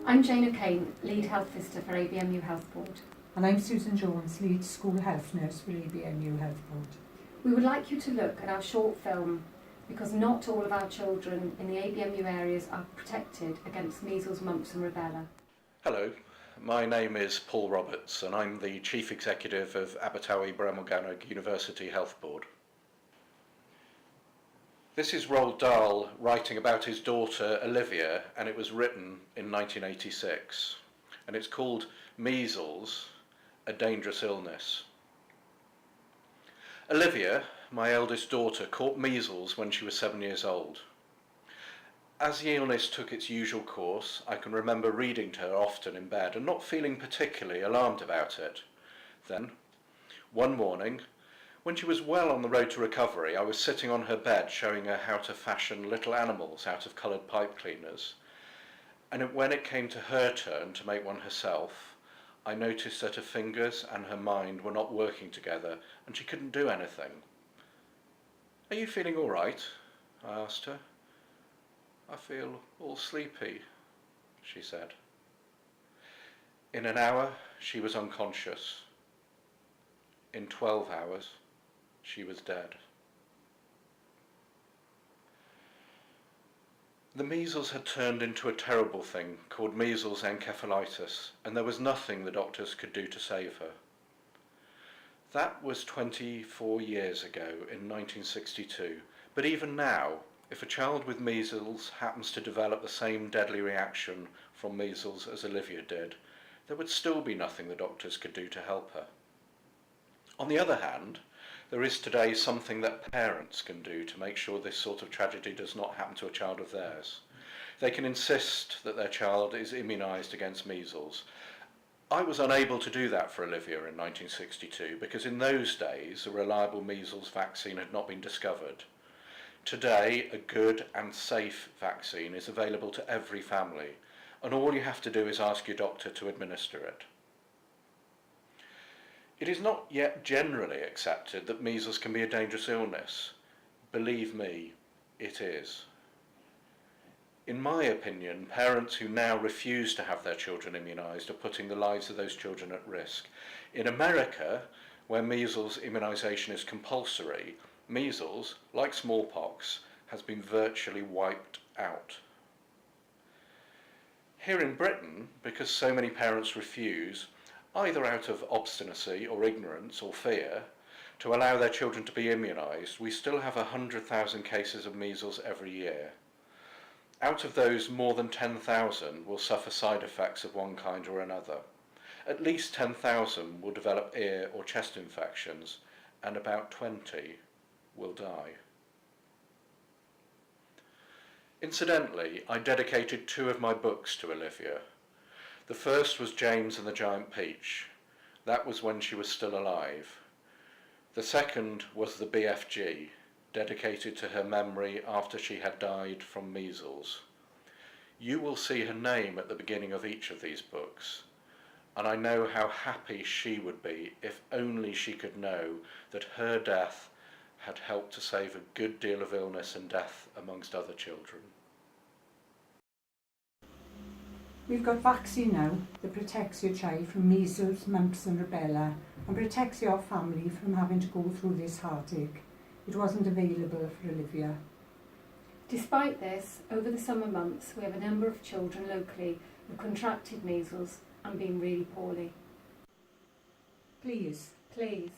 I'm Jane O'Kane, Lead Health Visitor for ABMU Health Board. And I'm Susan Jones, Lead School Health Nurse for ABMU Health Board. We would like you to look at our short film because not all of our children in the ABMU areas are protected against measles, mumps and rubella. Hello, my name is Paul Roberts and I'm the Chief Executive of Abertawe Bremelgannwg University Health Board. This is Roal Dahl writing about his daughter Olivia, and it was written in 1986, and it's called Measles, a Dangerous Illness. Olivia, my eldest daughter, caught measles when she was 7 years old. As the illness took its usual course, I can remember reading to her often in bed and not feeling particularly alarmed about it. Then, one morning, when she was well on the road to recovery, I was sitting on her bed showing her how to fashion little animals out of coloured pipe cleaners. And when it came to her turn to make one herself, I noticed that her fingers and her mind were not working together and she couldn't do anything. "Are you feeling all right?" I asked her. "I feel all sleepy," she said. In an hour, she was unconscious. In 12 hours, she was dead. The measles had turned into a terrible thing called measles encephalitis, and there was nothing the doctors could do to save her. That was 24 years ago in 1962, but even now, if a child with measles happens to develop the same deadly reaction from measles as Olivia did, there would still be nothing the doctors could do to help her. On the other hand, there is today something that parents can do to make sure this sort of tragedy does not happen to a child of theirs. They can insist that their child is immunised against measles. I was unable to do that for Olivia in 1962 because in those days a reliable measles vaccine had not been discovered. Today, a good and safe vaccine is available to every family, and all you have to do is ask your doctor to administer it. It is not yet generally accepted that measles can be a dangerous illness. Believe me, it is. In my opinion, parents who now refuse to have their children immunised are putting the lives of those children at risk. In America, where measles immunisation is compulsory, measles, like smallpox, has been virtually wiped out. Here in Britain, because so many parents refuse, either out of obstinacy or ignorance or fear, to allow their children to be immunised, we still have 100,000 cases of measles every year. Out of those, more than 10,000 will suffer side effects of one kind or another. At least 10,000 will develop ear or chest infections, and about 20 will die. Incidentally, I dedicated 2 of my books to Olivia. The first was James and the Giant Peach. That was when she was still alive. The second was the BFG, dedicated to her memory after she had died from measles. You will see her name at the beginning of each of these books, and I know how happy she would be if only she could know that her death had helped to save a good deal of illness and death amongst other children. We've got vaccine now that protects your child from measles, mumps and rubella and protects your family from having to go through this heartache. It wasn't available for Olivia. Despite this, over the summer months we have a number of children locally who contracted measles and been really poorly. Please, Please,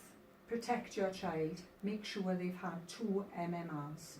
protect your child. Make sure they've had 2 MMRs.